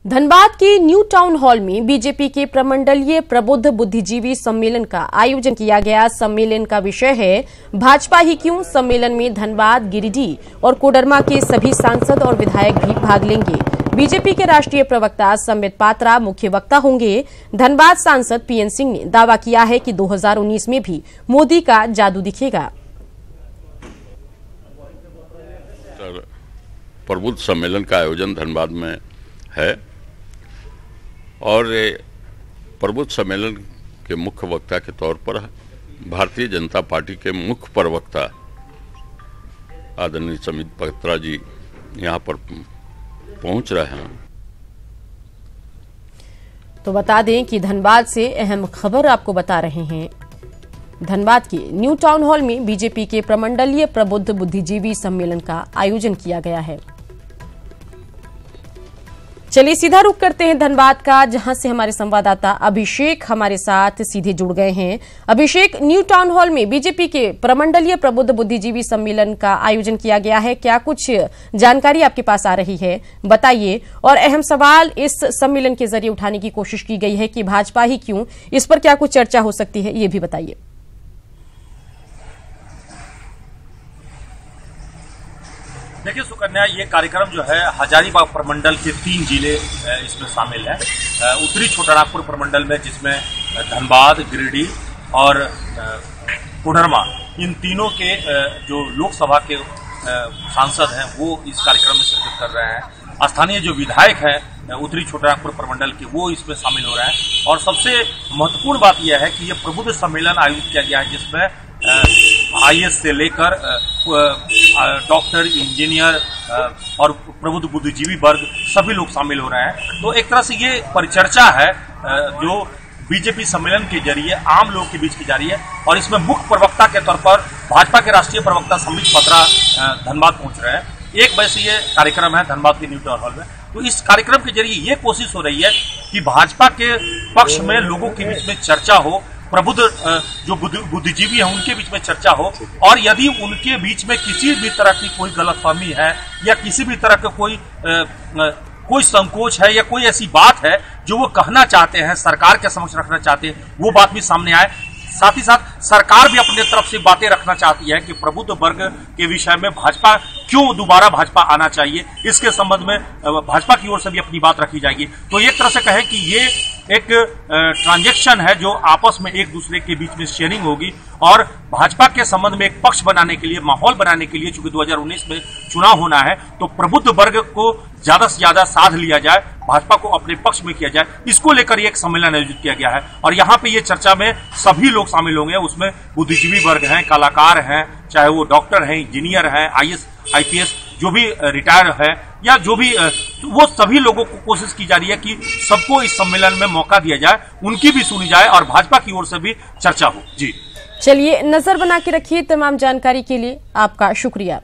धनबाद के new town hall में BJP के प्रमंडलीय प्रबुद्ध बुद्धिजीवी सम्मेलन का आयोजन किया गया। सम्मेलन का विषय है भाजपा ही क्यों। सम्मेलन में धनबाद, गिरिडीह और कोडरमा के सभी सांसद और विधायक भी भाग लेंगे। बीजेपी के राष्ट्रीय प्रवक्ता संबित पात्रा मुख्य वक्ता होंगे। धनबाद सांसद पीएन सिंह ने दावा किया है कि 2019 में भी मोदी का जादू दिखेगा। प्रबुद्ध सम्मेलन का आयोजन धनबाद में है और प्रबुद्ध सम्मेलन के मुख्य वक्ता के तौर पर भारतीय जनता पार्टी के मुख्य प्रवक्ता आदरणीय संबित पात्रा जी यहाँ पर पहुंच रहे हैं। तो बता दें कि धनबाद से अहम खबर आपको बता रहे हैं। धनबाद के न्यू टाउन हॉल में बीजेपी के प्रमंडलीय प्रबुद्ध बुद्धिजीवी सम्मेलन का आयोजन किया गया है। चलिए सीधा रुख करते हैं धनबाद का, जहां से हमारे संवाददाता अभिषेक हमारे साथ सीधे जुड़ गए हैं। अभिषेक, न्यू टाउन हॉल में बीजेपी के प्रमंडलीय प्रबुद्ध बुद्धिजीवी सम्मेलन का आयोजन किया गया है, क्या कुछ जानकारी आपके पास आ रही है, बताइए। और अहम सवाल इस सम्मेलन के जरिए उठाने की कोशिश की गई है कि भाजपा ही क्यों, इस पर क्या कुछ चर्चा हो सकती है, ये भी बताइए। देखिए सुकन्या, ये कार्यक्रम जो है हजारीबाग प्रमंडल के 3 जिले इसमें शामिल हैं। उत्तरी छोटानागपुर प्रमंडल में, जिसमें धनबाद, गिरिडीह और कोडरमा, इन तीनों के जो लोकसभा के सांसद हैं वो इस कार्यक्रम में शिरकत कर रहे हैं। स्थानीय जो विधायक हैं उत्तरी छोटानागपुर प्रमंडल के, वो इसमें शामिल हो रहे हैं। और सबसे महत्वपूर्ण बात यह है कि ये प्रबुद्ध सम्मेलन आयोजित किया गया है, जिसमें आईएएस से लेकर डॉक्टर, इंजीनियर और प्रबुद्ध बुद्धिजीवी वर्ग सभी लोग शामिल हो रहे हैं। तो एक तरह से ये परिचर्चा है जो बीजेपी सम्मेलन के जरिए आम लोगों के बीच की जा रही है। और इसमें मुख्य प्रवक्ता के तौर पर भाजपा के राष्ट्रीय प्रवक्ता संबित पात्रा धनबाद पहुंच रहे हैं। 1 बजे से ये कार्यक्रम है धनबाद के न्यू टाउन हॉल में। तो इस कार्यक्रम के जरिए ये कोशिश हो रही है कि भाजपा के पक्ष में लोगों के बीच में चर्चा हो, प्रबुद्ध जो बुद्धिजीवी हैं उनके बीच में चर्चा हो, और यदि उनके बीच में किसी भी तरह की कोई गलतफहमी है या किसी भी तरह का कोई संकोच है या कोई ऐसी बात है जो वो कहना चाहते हैं, सरकार के समक्ष रखना चाहते हैं, वो बात भी सामने आए। साथ ही साथ सरकार भी अपने तरफ से बातें रखना चाहती है कि प्रबुद्ध वर्ग के विषय में भाजपा क्यों दोबारा भाजपा आना चाहिए, इसके संबंध में भाजपा की ओर से भी अपनी बात रखी जाएगी। तो एक तरह से कहें कि ये एक ट्रांजैक्शन है जो आपस में एक दूसरे के बीच में शेयरिंग होगी, और भाजपा के संबंध में एक पक्ष बनाने के लिए, माहौल बनाने के लिए, चूंकि 2019 में चुनाव होना है, तो प्रबुद्ध वर्ग को ज्यादा से ज्यादा साध लिया जाए, भाजपा को अपने पक्ष में किया जाए, इसको लेकर एक सम्मेलन आयोजित किया गया है। और यहाँ पे ये चर्चा में सभी लोग शामिल होंगे। उसमें बुद्धिजीवी वर्ग हैं, कलाकार हैं, चाहे वो डॉक्टर हैं, इंजीनियर हैं, आईएएस, आईपीएस जो भी रिटायर है, या जो भी वो सभी लोगों को कोशिश की जा रही है कि सबको इस सम्मेलन में मौका दिया जाए, उनकी भी सुनी जाए और भाजपा की ओर से भी चर्चा हो। जी चलिए, नजर बना के रखिए। तमाम जानकारी के लिए आपका शुक्रिया।